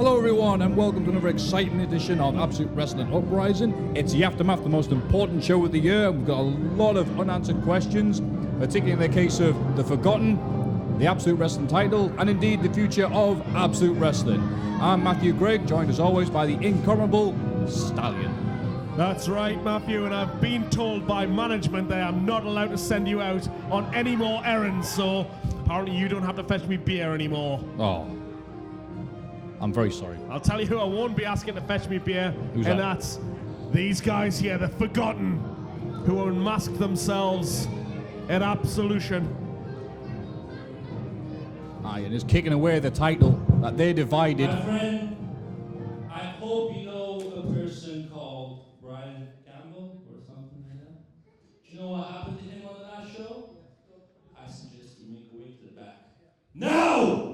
Hello everyone and welcome to another exciting edition of Absolute Wrestling Uprising. It's the aftermath, the most important show of the year. We've got a lot of unanswered questions, particularly in the case of The Forgotten, the Absolute Wrestling title, and indeed the future of Absolute Wrestling. I'm Matthew Gregg, joined as always by the incomparable Stallion. That's right, Matthew, and I've been told by management that I'm not allowed to send you out on any more errands, so apparently you don't have to fetch me beer anymore. Oh, I'm very sorry. I'll tell you who I won't be asking to fetch me beer, Who's and that? that's these guys here, the Forgotten, who unmasked themselves at Absolution. Aye, and is kicking away the title that they divided. My friend, I hope you know a person called Brian Campbell or something like that. Do you know what happened to him on the last show? I suggest you make a way to the back. Now!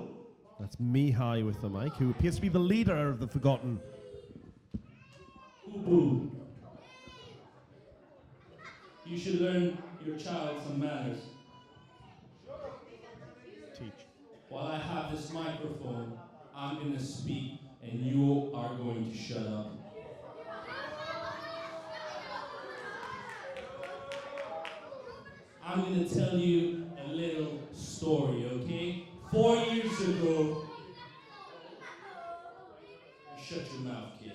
That's Mihai with the mic, who appears to be the leader of the Forgotten. Boo-boo. You should learn your child some manners. Teach. While I have this microphone, I'm going to speak and you are going to shut up. I'm going to tell you a little story, okay? 4 years ago, shut your mouth, kid.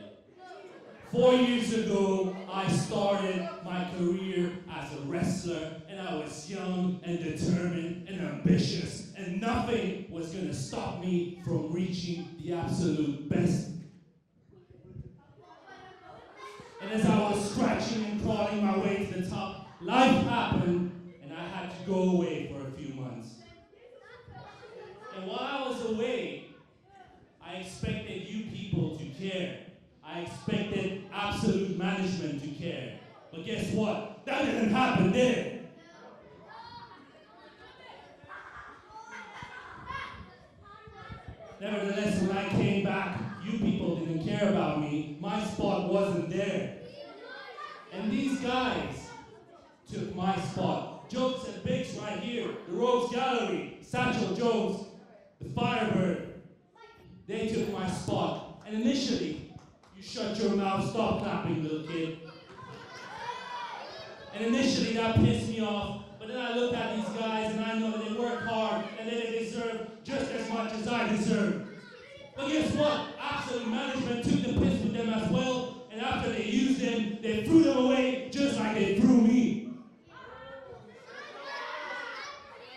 4 years ago, I started my career as a wrestler, and I was young and determined and ambitious, and nothing was going to stop me from reaching the absolute best. And as I was scratching and crawling my way to the top, life happened, and I had to go away for a few months. And while I was away, I expected you people to care. I expected Absolute management to care. But guess what? That didn't happen, did it? Nevertheless, when I came back, you people didn't care about me. My spot wasn't there. And these guys took my spot. Jokes and Biggs right here, the Rogues Gallery, Satchel Jones, the Firebird. They took my spot. And initially, you shut your mouth, stop clapping, little kid. And initially that pissed me off, but then I looked at these guys and I know that they work hard and that they deserve just as much as I deserve. But guess what? Absolute management took the piss with them as well, and after they used them, they threw them away just like they threw me.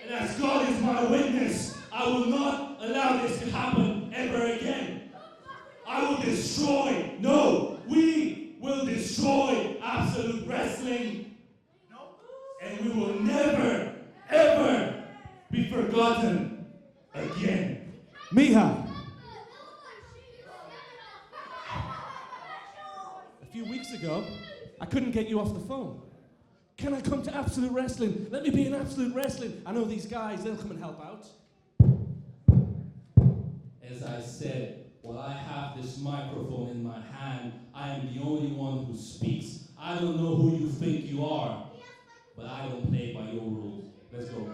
And as God is my witness, I will not allow this to happen ever again. I will destroy, no, we will destroy Absolute Wrestling. And we will never, ever be forgotten again. Mihai. A few weeks ago, I couldn't get you off the phone. Can I come to Absolute Wrestling? Let me be in Absolute Wrestling. I know these guys, they'll come and help out. As I said, while I have this microphone in my hand, I am the only one who speaks. I don't know who you think you are, but I don't play by your rules. Let's go.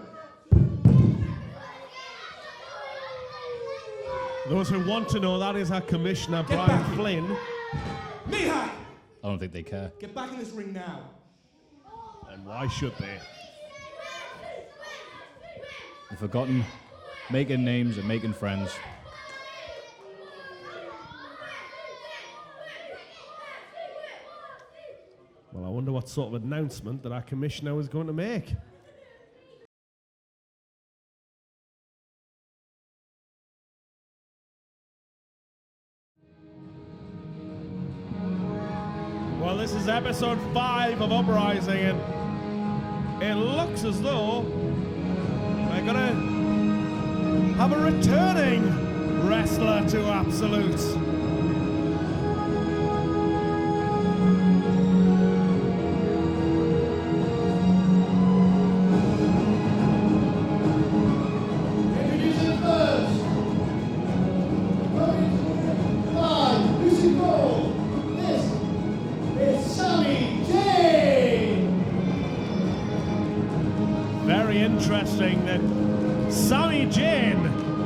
Those who want to know, that is our commissioner, Get Brian back here. Flynn. Mihai! I don't think they care. Get back in this ring now. And why should they? The Forgotten, making names and making friends. Well, I wonder what sort of announcement that our commissioner was going to make. Well, this is episode 5 of Uprising, and it looks as though we're going to have a returning wrestler to Absolute. Very interesting that Sammii Jayne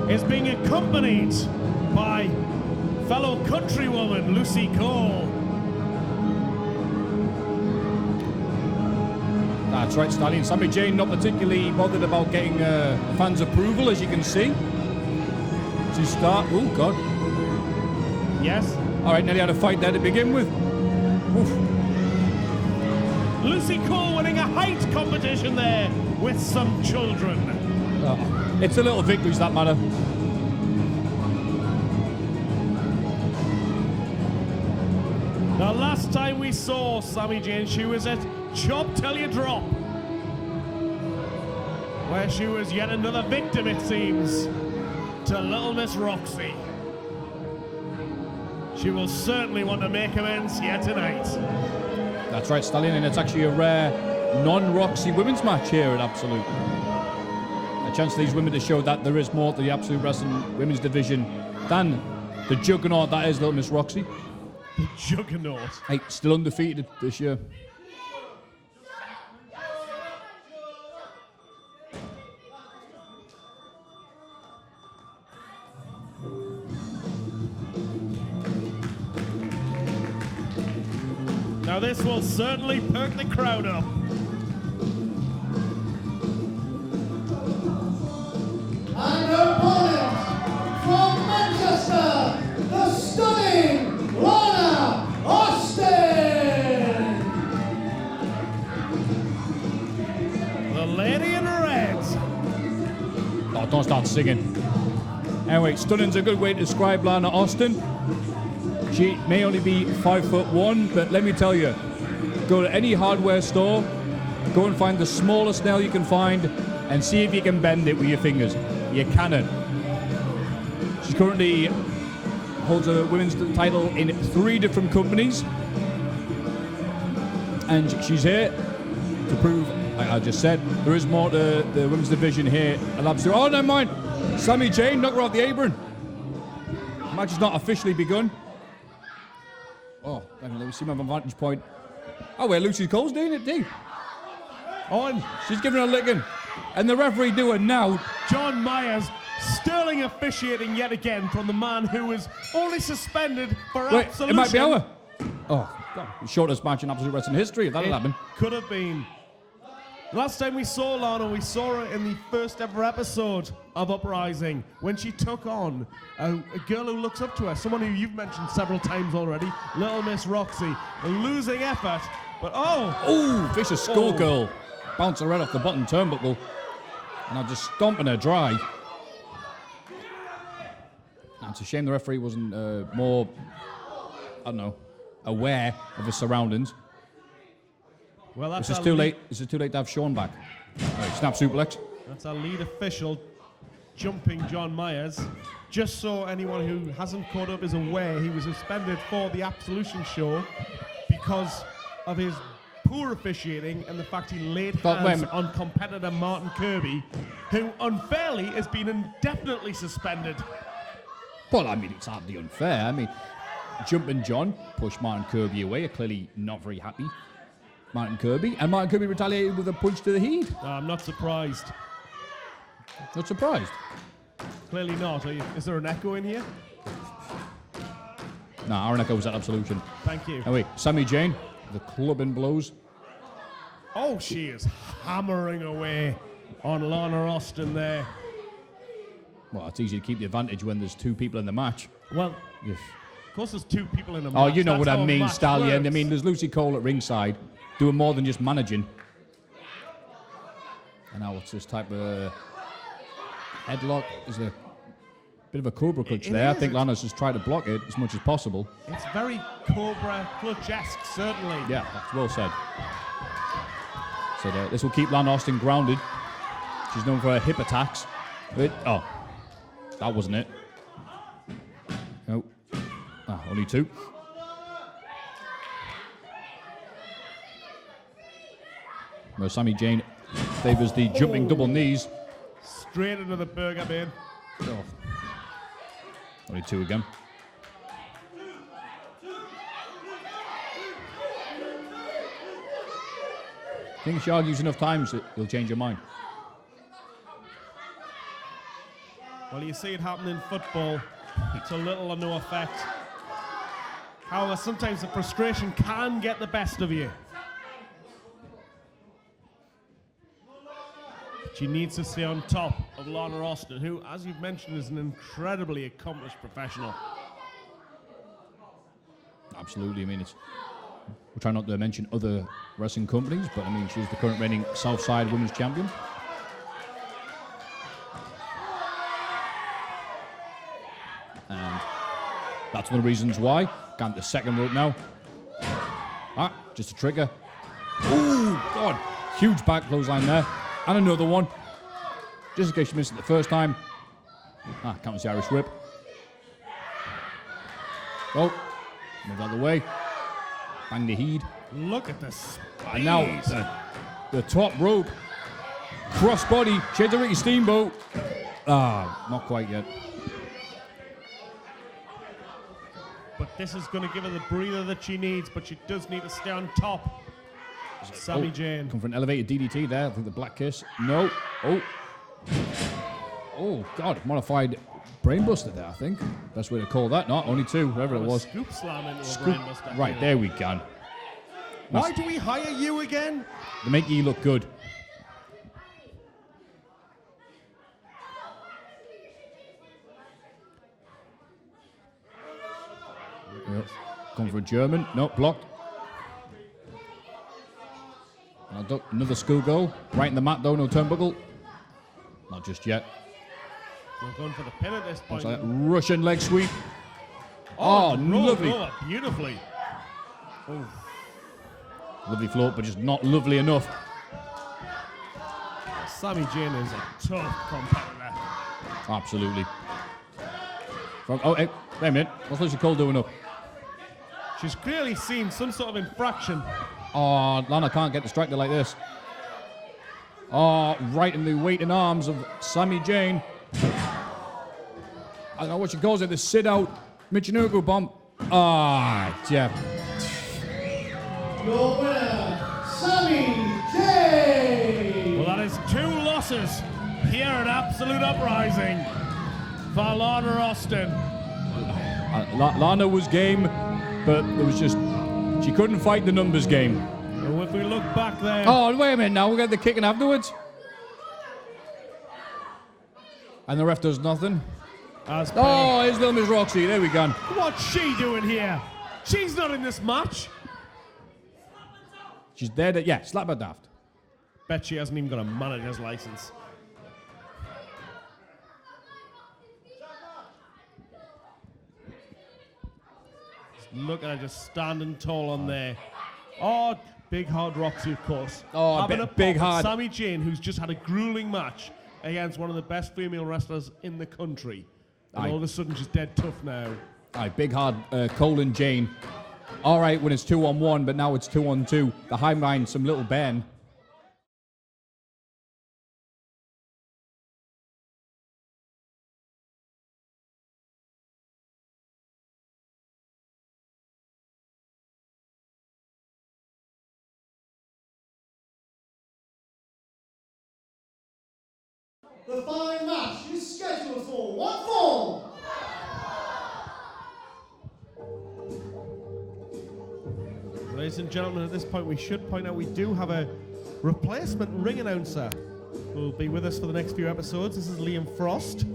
is being accompanied by fellow countrywoman, Lucy Cole. That's right, Stallion. Sammii Jayne not particularly bothered about getting fans' approval, as you can see. To start, oh God. Yes. All right, nearly had a fight there to begin with. Oof. Lucy Cole winning a height competition there with some children. It's the little victories that matter. Now, last time we saw Sammii Jayne, she was at Chop Till You Drop, where she was yet another victim, it seems, to Little Miss Roxxy. She will certainly want to make amends here tonight. That's right, Stallion, and it's actually a rare non-Roxxy women's match here at Absolute. A chance for these women to show that there is more to the Absolute Wrestling women's division than the juggernaut that is Little Miss Roxxy. The juggernaut. Hey, still undefeated this year. Now this will certainly perk the crowd up. And her opponent from Manchester, the stunning Lana Austin! The lady in red. Oh, don't start singing. Anyway, stunning's a good way to describe Lana Austin. She may only be 5'1", but let me tell you, go to any hardware store, go and find the smallest nail you can find, and see if you can bend it with your fingers. You cannot. She currently holds a women's title in 3 different companies, and she's here to prove, like I just said, there is more to the women's division here at Absolute. Oh, never mind. Sammii Jayne, knock her off the apron. The match has not officially begun. Oh, let me see my vantage point. Oh, well, Lucy Cole's doing it, too. On. She's giving her a licking. And the referee doing now. John Myers, sterling officiating yet again from the man who was only suspended for Wait, Absolution. it might be our. Oh, God. Shortest match in Absolute Wrestling history, if that'll happen. Could have been. Last time we saw Lana, we saw her in the first ever episode of Uprising when she took on a girl who looks up to her, someone who you've mentioned several times already, Little Miss Roxxy. A losing effort, but oh, vicious skullgirl. Bouncing right off the bottom turnbuckle. And I'm just stomping her dry. And it's a shame the referee wasn't more, I don't know, aware of his surroundings. well, that's This is too late. This is too late to have Sean back. Right, snap suplex. That's our lead official jumping John Myers. Just so anyone who hasn't caught up is aware, he was suspended for the Absolution show because of his poor officiating and the fact he laid hands on competitor Martin Kirby, who unfairly has been indefinitely suspended. Well, I mean, it's hardly unfair. I mean, jumping John pushed Martin Kirby away. Clearly not very happy. Martin Kirby. And Martin Kirby retaliated with a punch to the head. I'm not surprised. Not surprised. Clearly not. Is there an echo in here? Nah, Aaron Echo was at Absolution. Thank you. Oh, wait. Sammii Jayne, the clubbing blows. Oh, she is hammering away on Lana Austin there. Well, it's easy to keep the advantage when there's 2 people in the match. Well, Yes. of course there's 2 people in a match. Oh, you know That's what I how a mean, match Stallion. I works. mean, there's Lucy Cole at ringside doing more than just managing. And now what's this type of headlock? Is a bit of a cobra clutch It there. I is. think Lana's just tried to block it as much as possible. It's very Cobra Clutch-esque, certainly. Yeah, that's well said. So this will keep Lana Austin grounded. She's known for her hip attacks. Oh, that wasn't it. No. Only 2. Well, Sammii Jayne favours the jumping double knees. Straight into the burger bin. Oh. Only 2 again. I think if she argues enough times, he'll change her mind. Well, you see it happen in football to little or no effect. However, sometimes the frustration can get the best of you. She needs to stay on top of Lana Austin, who, as you've mentioned, is an incredibly accomplished professional. Absolutely. I mean, we're trying not to mention other wrestling companies, but I mean, she's the current reigning Southside Women's Champion. And that's one of the reasons why. Got the second rope now. Just a trigger. Oh, God. Huge back clothesline there. And another one. Just in case you missed it the first time. Counters the Irish whip. Oh, move out of the way. Bang the heed. Look at this. And now the top rope. Crossbody. Shades of Ricky Steamboat. Not quite yet. But this is going to give her the breather that she needs, but she does need to stay on top. Sammii Jayne. Come for an elevated DDT there. I think the black kiss. No. Oh, God. Modified brainbuster there, I think. Best way to call that. No, only two, whatever it was. Scoop slam into a brainbuster. Right, there we go. Why do we hire you again? To make you look good. Yep. Come for a German. No, blocked. Another school goal. Right in the mat, though. No turnbuckle. Not just yet. We're going for the pin at this point. Like Russian leg sweep. Oh, lovely. Beautifully. Oh. Lovely float, but just not lovely enough. Sammii Jayne is a tough competitor. Absolutely. Oh, hey, wait a minute. What's Lucy Cole doing up? She's clearly seen some sort of infraction. Oh, Lana can't get distracted like this. Oh, right in the waiting arms of Sammii Jayne. I don't know what she calls it, the sit-out Michinoku bomb. Yeah. Your winner, Sammii Jayne. Well, that is 2 losses here at Absolute Uprising for Lana Austin. Lana was game, but it was just, she couldn't fight the numbers game. So if we look back there. Oh, wait a minute now, we'll get the kicking afterwards. And the ref does nothing. Here's little Miss Roxxy, there we go. What's she doing here? She's not in this match. She's there to, slap her daft. Bet she hasn't even got a manager's license. Look at her just standing tall on there. Oh, big hard Roxxy, of course. Oh, big hard. Sammii Jayne, who's just had a grueling match against one of the best female wrestlers in the country. And all of a sudden she's dead tough now. Big hard Cole and Jayne. All right, when it's 2-on-1, but now it's 2-on-2. The high mind, some little Ben. The following match is scheduled for 1 fall. Ladies and gentlemen, at this point we should point out we do have a replacement ring announcer who will be with us for the next few episodes. This is Liam Frost.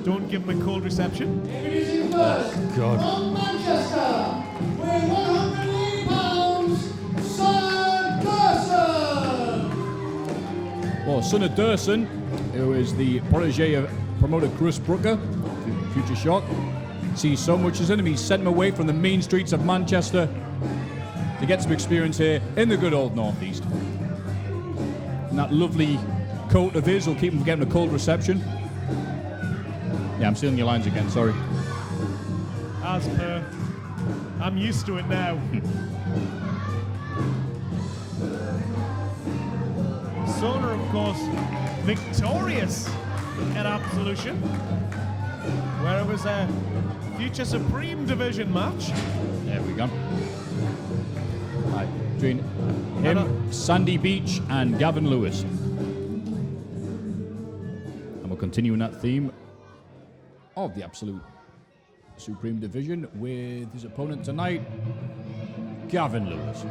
Don't give him a cold reception. Introducing first, from Manchester, weighing 180 pounds, son Dursun. Well, son of Dursun, who is the protege of promoter Chris Brooker, Future Shock, sees so much as enemies, sent him away from the main streets of Manchester to get some experience here in the good old Northeast. And that lovely coat of his will keep him from getting a cold reception. Yeah, I'm stealing your lines again, sorry. As per. I'm used to it now. Sona, of course, victorious at Absolution, where it was a Future Supreme Division match. There we go. Between him, Sandy Beach, and Gavin Lewis. And we're continuing that theme of the Absolute Supreme Division with his opponent tonight, Gavin Lewis.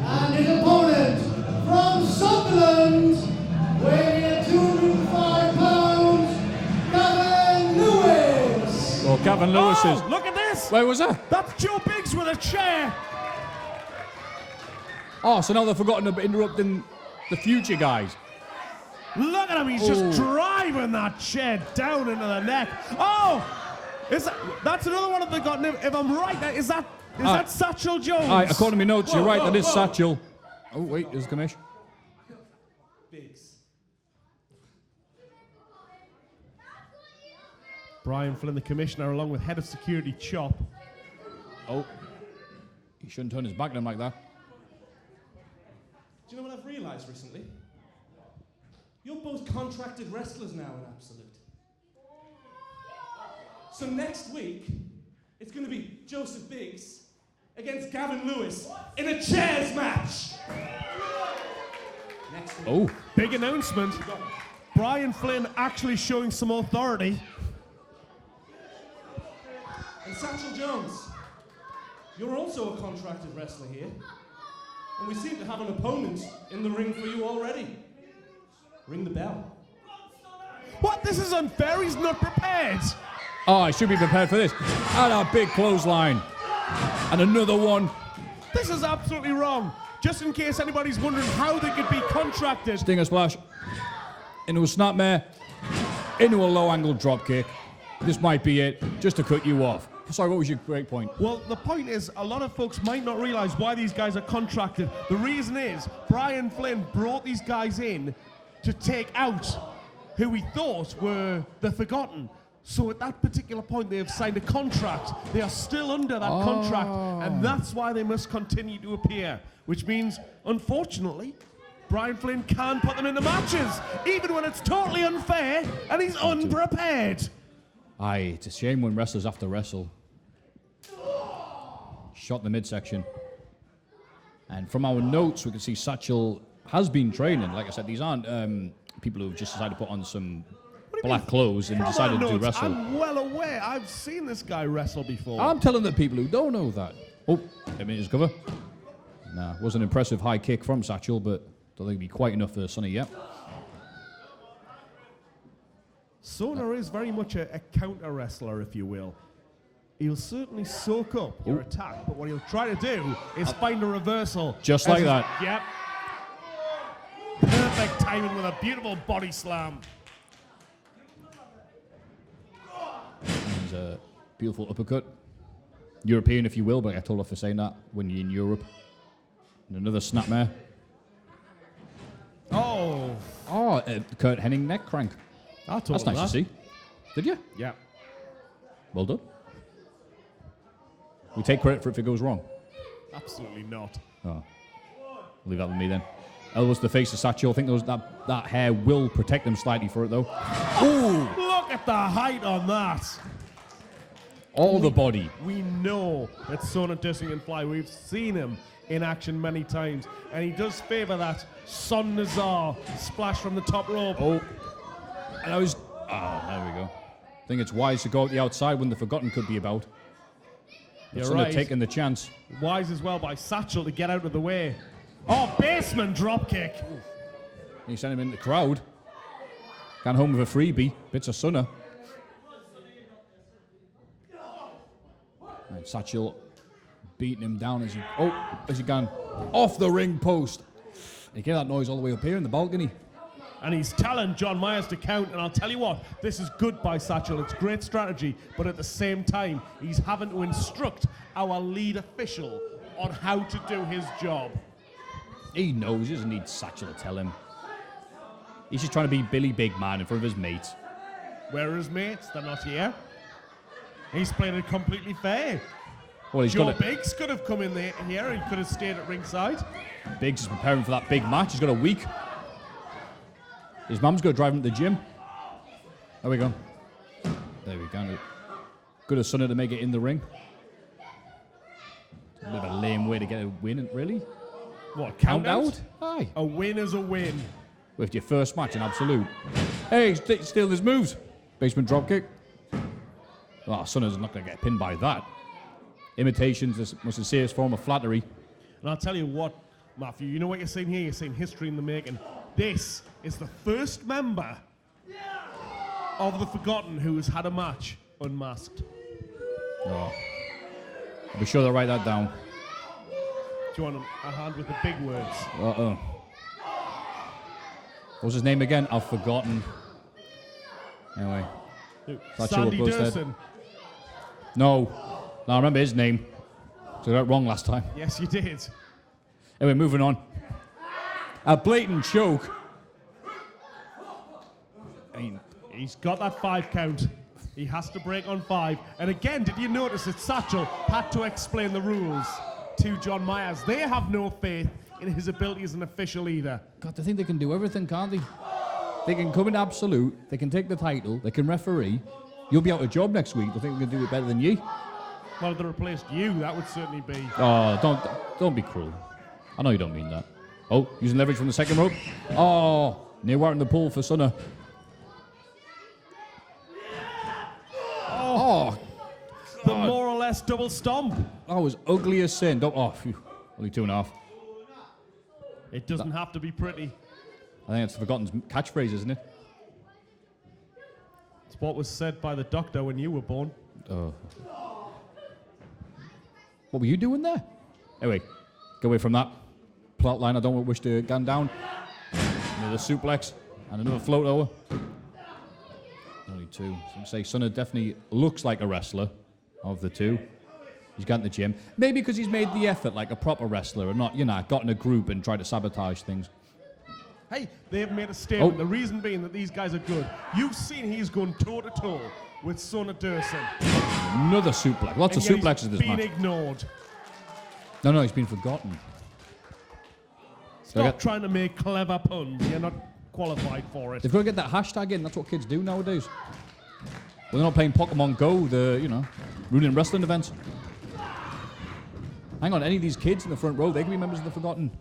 And his opponent from Sunderland, weighing at 205 pounds, Gavin Lewis. Well, Gavin Lewis is... Look at this! Where was that? That's Joe Biggs with a chair! Oh, so now they've forgotten about interrupting the future guys. Look at him, he's just driving that chair down into the neck. Oh! That's another one of the got. If I'm right, is that Satchel Jones? According to my notes, you're right, that is Satchel. Oh, wait, there's Ganesh. Biggs. Brian Flynn, the commissioner, along with head of security Chop. Oh, he shouldn't turn his back on him like that. Do you know what I've realised recently? You're both contracted wrestlers now in Absolute. So next week, it's going to be Joseph Biggs against Gavin Lewis in a chairs match. Next week. Oh. Big announcement. Brian Flynn actually showing some authority. And Satchel Jones, you're also a contracted wrestler here. And we seem to have an opponent in the ring for you already. Ring the bell. What? This is unfair. He's not prepared. Oh, I should be prepared for this. And a big clothesline. And another one. This is absolutely wrong. Just in case anybody's wondering how they could be contracted. Stinger splash. Into a snapmare. Into a low angle drop kick. This might be it. Just to cut you off. Sorry, what was your great point? Well, the point is, a lot of folks might not realise why these guys are contracted. The reason is, Brian Flynn brought these guys in to take out who we thought were the Forgotten. So at that particular point, they have signed a contract. They are still under that contract, and that's why they must continue to appear. Which means, unfortunately, Brian Flynn can't put them in the matches, even when it's totally unfair and he's unprepared. Aye, it's a shame when wrestlers have to wrestle. Shot in the midsection. And from our notes, we can see Satchel has been training. Like I said, these aren't people who've just decided to put on some black clothes and decided to wrestle. I'm well aware. I've seen this guy wrestle before. I'm telling the people who don't know that. Oh, let me just cover. Nah, was an impressive high kick from Satchel, but don't think it'd be quite enough for Sonny yet. Sona is very much a counter wrestler, if you will. He'll certainly soak up your attack, but what he'll try to do is find a reversal. Just like that. Yep. Perfect timing with a beautiful body slam. There's a beautiful uppercut. European, if you will, but I get told off for saying that when you're in Europe. And another snapmare. Oh. Oh, Kurt Hennig neck crank. That's nice to see. Did you? Yeah. Well done. We take credit for it if it goes wrong. Absolutely not. Oh. Leave that with me then. Elbows to the face of Satchel. I think that hair will protect them slightly for it though. Ooh! Look at the height on that. All the body. We know that Sona Dursun can fly. We've seen him in action many times, and he does favour that Son Nazar splash from the top rope. Oh. And there we go. I think it's wise to go out the outside when the Forgotten could be about. But You're right. Taking the chance. Wise as well by Satchel to get out of the way. Oh, basement drop kick. He sent him in the crowd. Gone home with a freebie. Bits of Sunner. And Satchel beating him down as he gone off the ring post. And you hear that noise all the way up here in the balcony. And he's telling John Myers to count, and I'll tell you what, this is good by Satchel. It's great strategy, but at the same time, he's having to instruct our lead official on how to do his job. He knows, he doesn't need Satchel to tell him. He's just trying to be Billy Big Man in front of his mates. Where are his mates? They're not here. He's playing it completely fair. Well, Joe Biggs could have come in there here, he could have stayed at ringside. Biggs is preparing for that big match. He's got a week. His mum's got to drive him to the gym. There we go. There we go. Good as Sonny to make it in the ring. A bit of a lame way to get a win, really. What, Count count out? Aye. A win is a win. With your first match in Absolute. Hey, steal his moves. Basement dropkick. Oh, Sonner's not going to get pinned by that. Imitation's the most sincerest form of flattery. And I'll tell you what, Matthew, you know what you're seeing here? You're seeing history in the making. This is the first member of the Forgotten who has had a match unmasked. Oh. I'll be sure to write that down. Do you want a hand with the big words? Uh-oh. What was his name again? I've forgotten. Anyway. Sandy Dursun. No, I remember his name. So I got it wrong last time. Yes, you did. Anyway, moving on. A blatant choke. He's got that 5 count. He has to break on 5. And again, did you notice that Satchel had to explain the rules to John Myers? They have no faith in his ability as an official either. God, they think they can do everything, can't they? They can come in Absolute, they can take the title, they can referee. You'll be out of job next week. They think they can do it better than you. Well, if they replaced you, that would certainly be. Oh, don't be cruel. I know you don't mean that. Oh, using leverage from the second rope. Oh, near wearing the pull for Sonner. Oh, the more or less double stomp. that was ugly as sin. Phew. Only 2.5. It doesn't have to be pretty. I think it's Forgotten's catchphrase, isn't it? It's what was said by the doctor when you were born. Oh. What were you doing there? Anyway, go away from that. Plot line I don't wish to gun down. Another suplex and another float over. Only 2. So I'm say Sonner definitely looks like a wrestler of the 2. He's got in the gym. Maybe because he's made the effort like a proper wrestler and not, got in a group and tried to sabotage things. Hey, they have made a statement. Oh. The reason being that these guys are good. You've seen he's going toe-to-toe with Sonner Dursun. Another suplex. Lots of suplexes in this match. He's been ignored. No, he's been forgotten. Stop trying to make clever puns. You're not qualified for it. They've got to get that hashtag in. That's what kids do nowadays. Well, they're not playing Pokemon Go, the, ruining wrestling events. Hang on, any of these kids in the front row, they can be members of the Forgotten.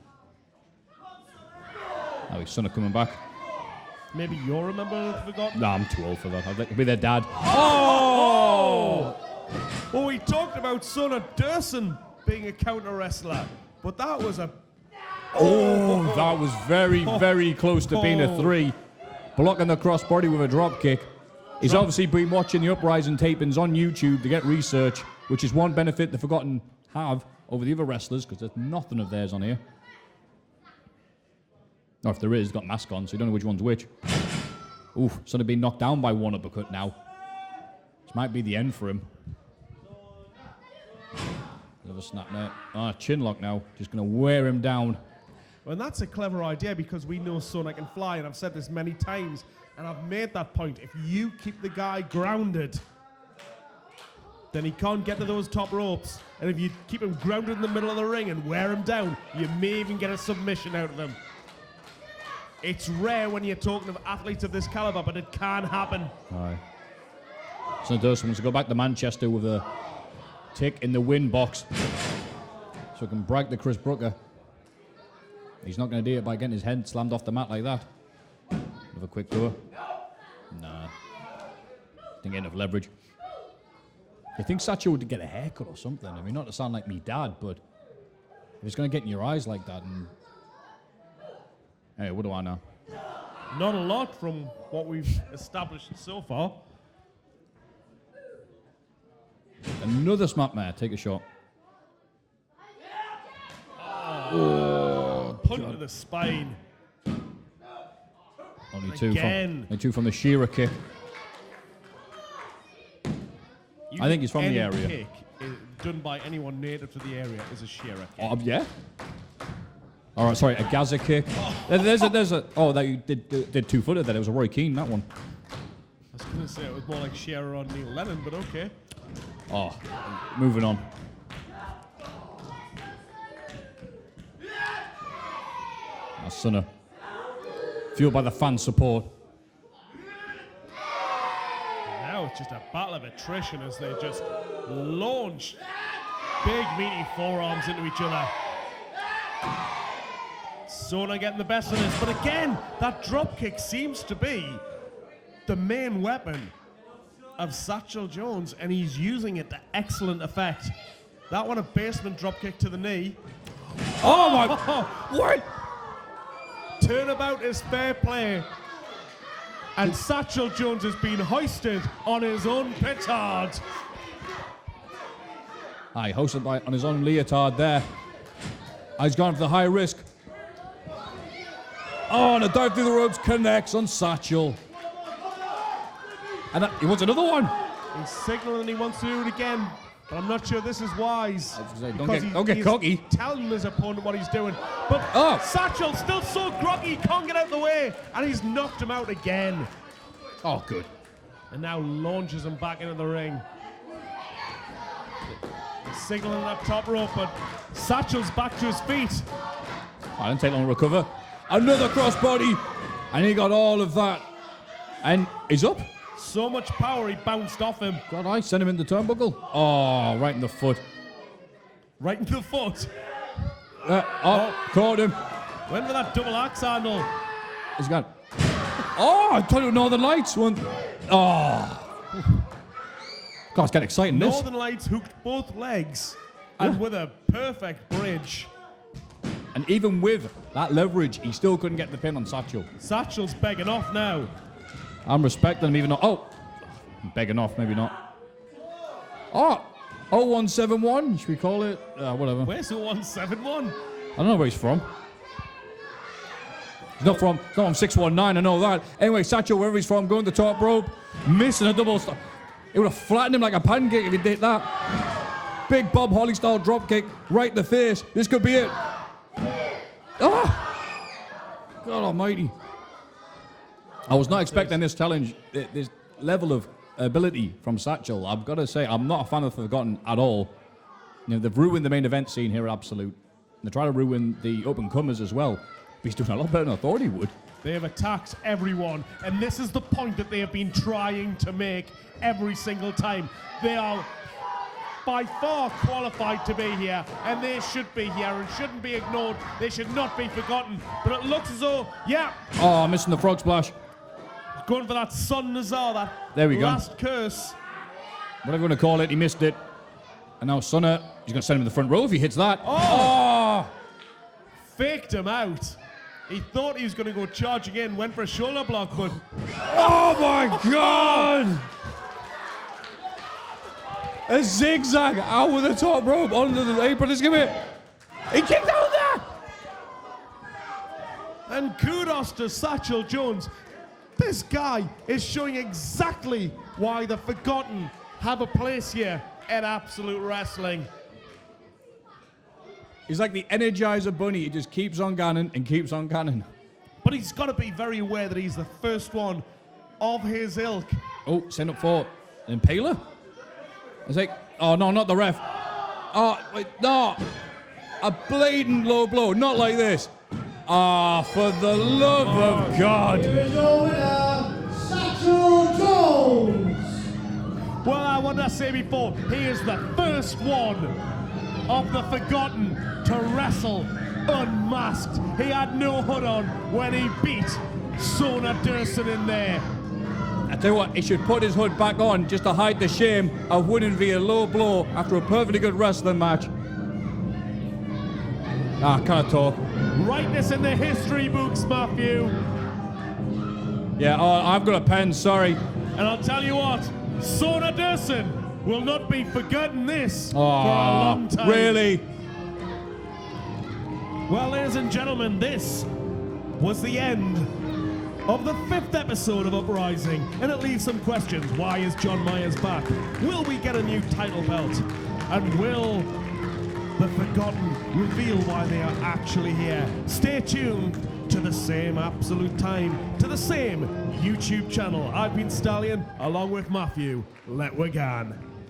Oh, his Sonner coming back. Maybe you're a member of the Forgotten? Nah, I'm too old for that. I'd like to be their dad. Oh! Well, we talked about Sonner Dursun being a counter wrestler, but that was a... Oh, that was very, very close to being a 3. Blocking the crossbody with a drop kick. He's obviously been watching the Uprising tapings on YouTube to get research, which is one benefit the Forgotten have over the other wrestlers, because there's nothing of theirs on here. Or if there is, got mask on, so you don't know which one's which. Oof, Sonner being knocked down by one uppercut now. This might be the end for him. Another snap there. Chin lock now. Just going to wear him down. Well, and that's a clever idea because we know Sonner can fly, and I've said this many times, and I've made that point. If you keep the guy grounded, then he can't get to those top ropes. And if you keep him grounded in the middle of the ring and wear him down, you may even get a submission out of him. It's rare when you're talking of athletes of this caliber, but it can happen. Aye. So Dursun wants to go back to Manchester with a tick in the win box. So he can brag to Chris Brooker. He's not going to do it by getting his head slammed off the mat like that. Another quick door. Nah. Didn't get enough leverage. I think Satchel would get a haircut or something. I mean, not to sound like me dad, but if it's going to get in your eyes like that and... Hey, what do I know? Not a lot from what we've established so far. Another smackmare. Take a shot. Oh, punt to the spine. Only 2 Again. only 2 from the Shearer kick. I think he's from the area. Kick done by anyone native to the area is a Shearer kick. Yeah? All right, sorry, a Gaza kick. There's a. Oh, that you did 2-footed there. It was a Roy Keane, that one. I was going to say it was more like Shearer on Neil Lennon, but okay. Oh, moving on. That's Sonner. Fueled by the fan support. Now it's just a battle of attrition as they just launch big meaty forearms into each other. Sona getting the best of this, but again, that drop kick seems to be the main weapon of Satchel Jones, and he's using it to excellent effect. That one, a basement drop kick to the knee. Oh my! What? Turnabout is fair play. And Satchel Jones has been hoisted on his own petard. Aye, hoisted on his own leotard there. He's gone for the high risk. Oh, and a dive through the ropes connects on Satchel. And he wants another one. He's signaling he wants to do it again, but I'm not sure this is wise. Don't get cocky. He's telling his opponent what he's doing. But Satchel still so groggy, can't get out of the way, and he's knocked him out again. Oh, good. And now launches him back into the ring. He's signaling that top rope, but Satchel's back to his feet. I didn't take long to recover. Another crossbody, and he got all of that. And he's up. So much power, he bounced off him. God, I sent him in the turnbuckle. Oh, right in the foot. Right in the foot. Caught him. Went for that double axe handle. He's gone. Oh, I thought it was Northern Lights one. Oh. God, it's getting exciting, this. Northern Lights hooked both legs and with a perfect bridge. And even with that leverage, he still couldn't get the pin on Satchel. Satchel's begging off now. I'm respecting him even though... Oh, begging off, maybe not. Oh, 0171, should we call it? Whatever. Where's 0171? I don't know where he's from. He's not from 619, I know that. Anyway, Satchel, wherever he's from, going to the top rope, missing a double stop. It would have flattened him like a pancake if he did that. Big Bob Holly style drop kick right in the face. This could be it. Ah! God almighty. I was not expecting this challenge, this level of ability from Satchel. I've got to say, I'm not a fan of Forgotten at all. You know, they've ruined the main event scene here at Absolute. They try to ruin the up-and-comers as well. But he's doing a lot better than I thought he would. They have attacked everyone, and this is the point that they have been trying to make every single time. They are by far qualified to be here, and they should be here and shouldn't be ignored. They should not be forgotten. But it looks as though, Oh, missing the frog splash. Going for that Sun Nazar, that there we last curse. Whatever you want to call it, he missed it. And now Sunna, he's going to send him to the front row if he hits that. Oh! Faked him out. He thought he was going to go charging in, went for a shoulder block, but... Oh my God! A zigzag out with the top rope under the apron. Let's give it. He kicked out there! And kudos to Satchel Jones. This guy is showing exactly why the Forgotten have a place here at Absolute Wrestling. He's like the Energizer Bunny. He just keeps on gunning and keeps on gunning. But he's got to be very aware that he's the first one of his ilk. Oh, send up for an Impaler? It's like, oh no, not the ref. Oh, wait, no. A blatant low blow, not like this. Ah, for the love of God. Here is your winner, Satchel Jones. Well, I wanted to say before, he is the first one of the Forgotten to wrestle unmasked. He had no hood on when he beat Sona Dursun in there. I tell you what, he should put his hood back on just to hide the shame of winning via low blow after a perfectly good wrestling match. Can't talk. Write this in the history books, Matthew. Yeah, I've got a pen, sorry. And I'll tell you what, Sona Dursun will not be forgotten this for a long time. Really? Well, ladies and gentlemen, this was the end of the 5th episode of Uprising, and it leaves some questions. Why is John Myers back? Will we get a new title belt? And will the Forgotten reveal why they are actually here? Stay tuned to the same Absolute time, to the same YouTube channel. I've been Stallion, along with Matthew. Let we gan.